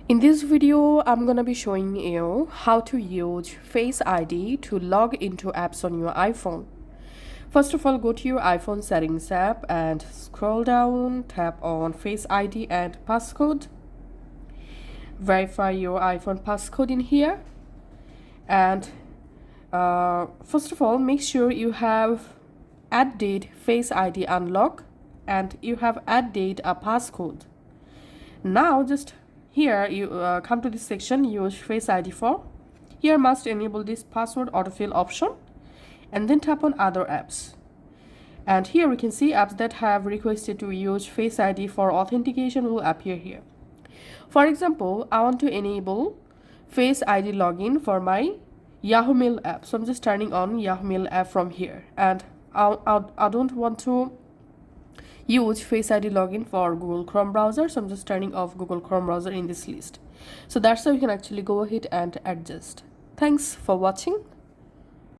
In this video, I'm gonna be showing you how to use Face ID to log into apps on your iPhone. First of all, go to your iPhone settings app and scroll down, tap on Face ID and passcode. Verify your iPhone passcode in here. And first of all, make sure you have added Face ID unlock and you have added a passcode. Now just here you come to this section, use Face ID for. Here must enable this password autofill option and then tap on other apps. And here we can see apps that have requested to use Face ID for authentication will appear here. For example, I want to enable Face ID login for my Yahoo Mail app. So I'm just turning on Yahoo Mail app from here. And I don't want to use Face ID login for Google Chrome browser, so I'm just turning off Google Chrome browser in this list. So that's how you can actually go ahead and adjust. Thanks for watching.